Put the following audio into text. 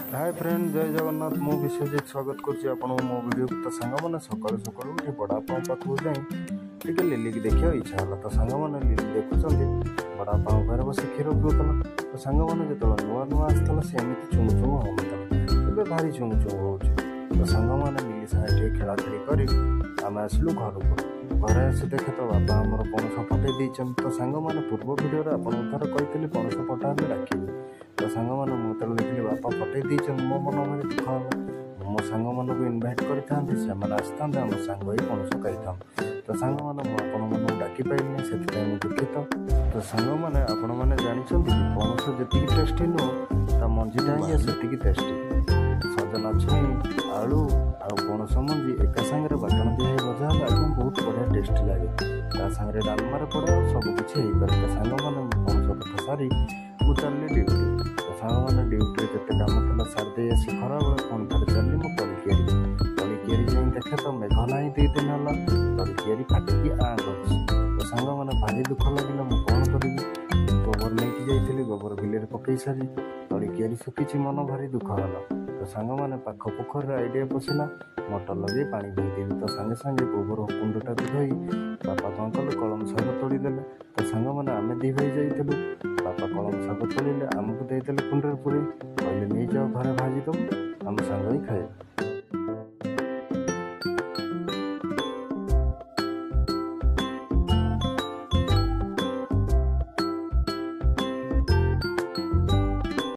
Hi friend, जय जगन्नाथ। मु विश्वजित स्वागत करुच्ची आपण मो वीडियो। तो सांग मैंने सकाल सकाल उठी बड़ापा पाखक जाए लिली की देखा इच्छा है। तो सांग मैंने लिली देखुं बड़ापा घर बस क्षीर पिऊला। तो सांग मैंने जो नुआ नुआ आसला सी एमती चुमु चुमु हो भारी चुमु चुमु हो। तो सांग मैंने लिली सागे खेलाखेली कर आम आसलु घर को। घर आसी देखे तो बापा आमर पणस फटे देचन। तो सांग मैंने पूर्व भिडियो आपथर कही पणस फटा डाक। तो सांग मैंने मुझे देखिए बापा फटे देचन मो मन भाई दुख हम। मो सांग मान को इनभाइट करते से आसता आम सांग ही पणस खाई। तो सांग मैंने मुझे डाकी पाइनि से दुखित। तो सांग मैंने आपण मैंने जानते पणस जी टेस्टी नुह ता मंजीटा ही से टेस्टी। सजना छुई आलू आ पणस मंजी एका सांगे बाटण दिए भजा एकदम बहुत बढ़िया टेस्टी लगे। ता सांगे डालमार पड़े सबकि हो पारे। तो सांग मैंने पणस कथा सारी मुझे चलनी ड्यूटी। तो सांग मैंने ड्यूटी जिते कम था सारी आसी खरा बेले पुणी थे चलनी मो तलिकिरी जाए देखे तो मेघ ना 2 दिन है तलिकिरी फाटिकी आ गई। तो सांग मैंने भारी दुख लगे मुझे कौन करी। गोबर नहीं जाइली गोबर बिल पकई सारी तलिकिरी सुखी मन भारी दुख है। तो सांग मैंने पाख पोखर आइडिया पशिला मोटर लगे पानी बोईदेवी। तो सांगे सांगे गोबर कुंडटा धोई बापा कौन कले कलम शाग तोड़देले। तो सांग मैंने आम दी भाई जाइलु बापा कलम शाग तोड़े आमको देदेले कुंडर पुरी कहले नहीं जाओ घरे भाजी दो आम सांग ही खाए।